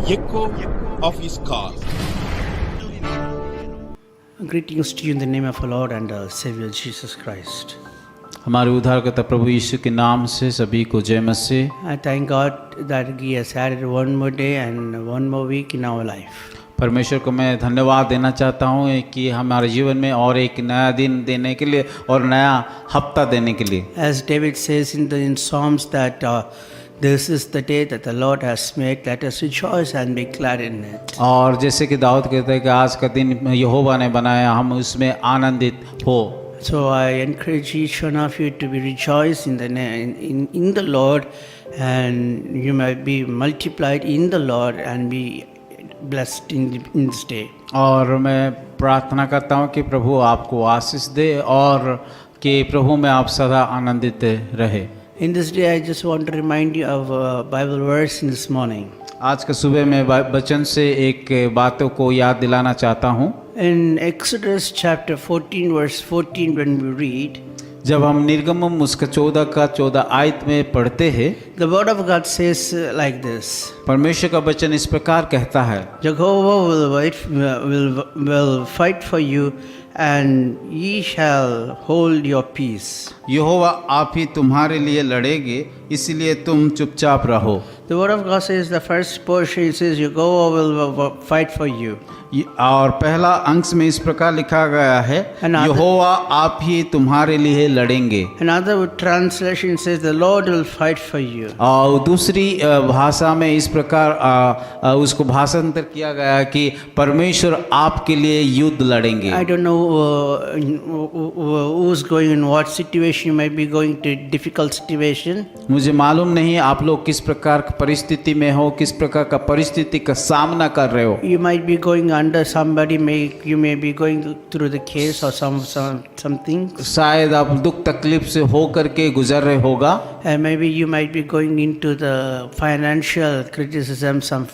echo of his call. Greetings to you in the name of our Lord and our Savior Jesus Christ. हमारे उद्धारकर्ता प्रभु यीशु के नाम से सभी को जय मसीह। I thank God that He has added one more day and one more week in our life. परमेश्वर को मैं धन्यवाद देना चाहता हूँ कि हमारे जीवन में और एक नया दिन देने के लिए और नया हफ्ता देने के लिए। As David says in Psalms that this is the day that the Lord has made, let us rejoice and be glad in it. और जैसे कि दाऊद कहते हैं कि आज का दिन यहोवा ने बनाया, हम उसमें आनंदित हो। So I encourage each one of you to be rejoiced in the Lord, and you might be multiplied in the Lord and be blessed in this day. और मैं प्रार्थना करता हूँ कि प्रभु आपको आशीष दे और कि प्रभु में आप सदा आनंदित रहे। In this day, I just want to remind you of a Bible verse in this morning. आज का सुबह मैं वचन से एक बातों को याद दिलाना चाहता हूँ। In Exodus chapter 14 verse 14, when we read, जब हम निर्गमम उसका 14 का 14 आयत में पढ़ते हैं, the word of God says like this. परमेश्वर का वचन इस प्रकार कहता है, Jehovah will fight for you, and ye shall hold your peace. यहोवा आप ही तुम्हारे लिए लड़ेंगे, इसलिए तुम चुपचाप रहो। The word of God says, the first portion says, Jehovah will fight for you. और पहला अंश में इस प्रकार लिखा गया है, यहोवा आप ही तुम्हारे लिए लड़ेंगे। Another translation says, the Lord will fight for you. और दूसरी भाषा में इस प्रकार उसको भाषांतर किया गया कि परमेश्वर आपके लिए युद्ध लड़ेंगे। I don't know who's going in what situation. You might be going to difficult situation. मुझे मालूम नहीं आप लोग किस प्रकार की परिस्थिति में हो, किस प्रकार का परिस्थिति का सामना कर रहे हो। You might be going under somebody, you may be going through the case or something. शायद आप दुख तकलीफ से हो करके गुजर रहे होगा। And maybe you might be going into the financial criticism, some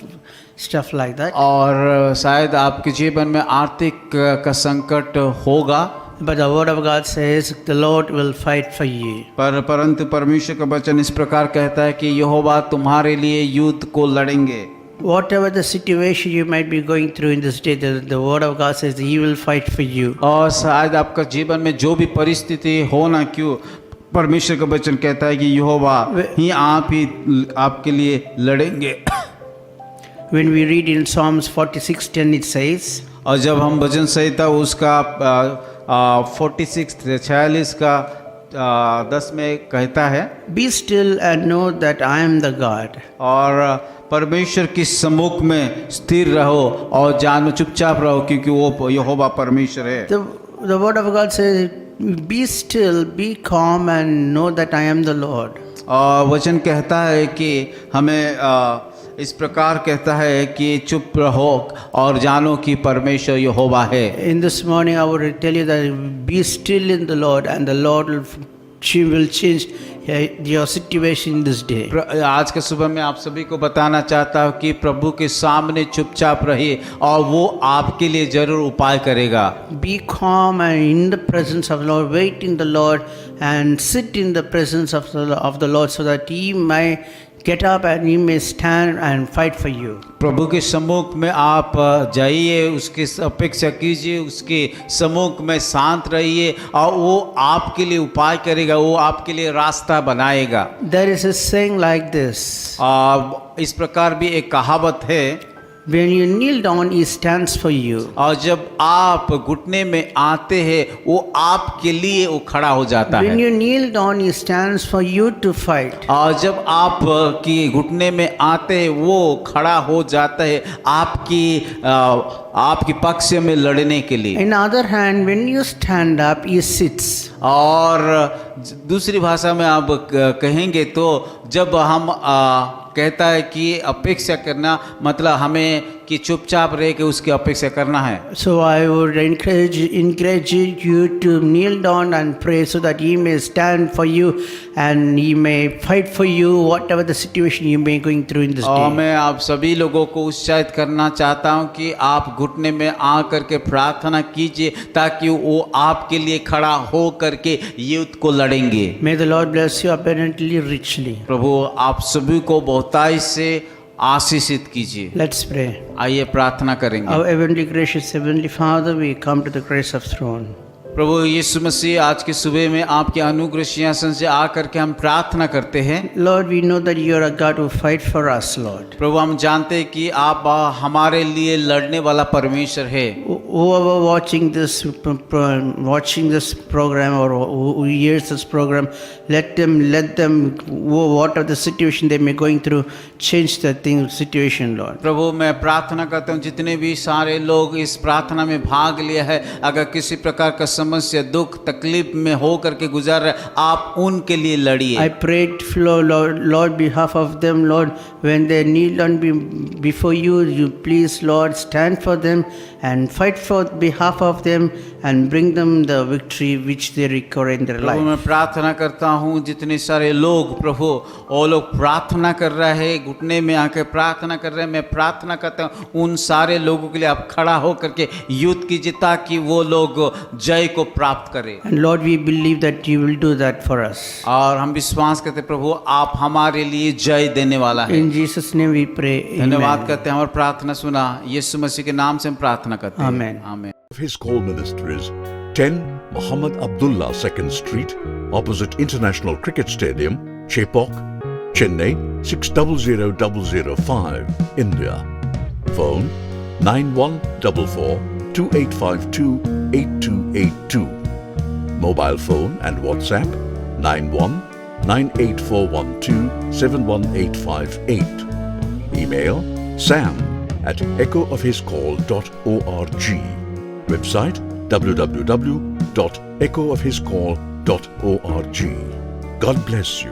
stuff like that. और शायद आपके जीवन में आर्थिक का संकट होगा। But the word of God says the Lord will fight for you. परंतु परमेश्वर का वचन इस प्रकार कहता है कि यहोवा तुम्हारे लिए युद्ध को लड़ेंगे। Whatever the situation you might be going through in this day, the word of God says He will fight for you. और शायद आपका जीवन में जो भी परिस्थिति हो ना क्यों, परमेश्वर का वचन कहता है कि यहोवा ही आपके लिए लड़ेंगे। When we read in Psalms 46:10, it says, और जब हम भजन संहिता उसका 46 का 10 में कहता है, Be still and know that I am the God. और परमेश्वर के सम्मुख में स्थिर रहो और जानो चुपचाप रहो, क्योंकि वो यहोवा परमेश्वर है। The word of God says, Be still, be calm and know that I am the Lord. और वचन कहता है कि हमें इस प्रकार कहता है कि चुप रहो और जानो कि परमेश्वर यहोवा है। In this morning I would tell you that be still in the Lord, and the Lord will change your situation this day. आज के सुबह में आप सभी को बताना चाहता हूँ कि प्रभु के सामने चुपचाप रहिए और वो आपके लिए जरूर उपाय करेगा। Be calm and in the presence of the Lord, wait in the Lord and sit in the presence of the Lord, so that He may get up and He may stand and fight for you. प्रभु के सम्मुख में आप जाइए, उसकी अपेक्षा कीजिए, उसके सम्मुख में शांत रहिए और वो आपके लिए उपाय करेगा, वो आपके लिए रास्ता बनाएगा। There is a saying like this. इस प्रकार भी एक कहावत है, When you kneel down, He stands for you. और जब आप घुटने में आते हैं वो आपके लिए वो खड़ा हो जाता है। When you kneel down, He stands for you to fight. और जब आप की घुटने में आते हैं वो खड़ा हो जाता है आपकी पक्ष में लड़ने के लिए। In other hand, when you stand up, He sits. और दूसरी भाषा में आप कहेंगे तो जब हम कहता है कि अपेक्षा करना, मतलब हमें कि चुपचाप रह के उसकी अपेक्षा करना है। So I would encourage you to kneel down and pray, so that He may stand for you and He may fight for you whatever the situation you may going through in this और day. मैं आप सभी लोगों को उत्साहित करना चाहता हूं कि आप घुटने में आ करके प्रार्थना कीजिए, ताकि वो आपके लिए खड़ा हो करके युद्ध को लड़ेंगे। May the Lord bless you abundantly, richly. प्रभु आप सभी को बहुतायत से आशीषित कीजिए। Let's pray. आइए प्रार्थना करेंगे। Our heavenly gracious Heavenly Father, we come to the grace of throne. प्रभु यीशु मसीह, आज के सुबह में आपके अनुग्रह सिंहासन से आकर के हम प्रार्थना करते हैं। Lord, we know that you are a God who fights for us, Lord. प्रभु हम जानते हैं कि आप हमारे लिए लड़ने वाला परमेश्वर है। Whoever watching this program or who hears this program, let them whatever the situation they may going through, change the situation, Lord. प्रभु मैं प्रार्थना करता हूँ जितने भी सारे लोग इस प्रार्थना में भाग लिया है, अगर किसी प्रकार का समस्या, दुख, तकलीफ में हो करके गुजार रहे, आप उनके लिए लड़िए। I prayed, Lord, behalf of them, Lord, when they kneel on before you, you please, Lord, stand for them and fight for behalf of them and bring them the victory which they require in their Prabhu life. मैं प्रार्थना करता हूँ जितने सारे लोग प्रभु वो लोग प्रार्थना कर रहे हैं, घुटने में आके प्रार्थना कर रहे हैं, मैं प्रार्थना करता हूँ उन सारे लोगों के लिए आप खड़ा हो करके युद्ध कीजिए ताकि वो लोग जय को प्राप्त करें। And Lord, we believe that you will do that for us. और हम विश्वास करते हैं प्रभु आप हमारे लिए जय देने वाला है। In Jesus' name we pray. धन्यवाद Amen. करते हैं और प्रार्थना सुना, यीशु मसीह के नाम से हम प्रार्थना करते हैं। Amen. आमीन। Of his call ministries, 10 Muhammad Abdullah 2nd Street, opposite International Cricket Stadium, Chepauk, Chennai 600005, India. Phone 9144 2852 8282. Mobile phone and WhatsApp 91 98412 71858. Email sam@echoofhiscall.org. Website www.echoofhiscall.org. God bless you.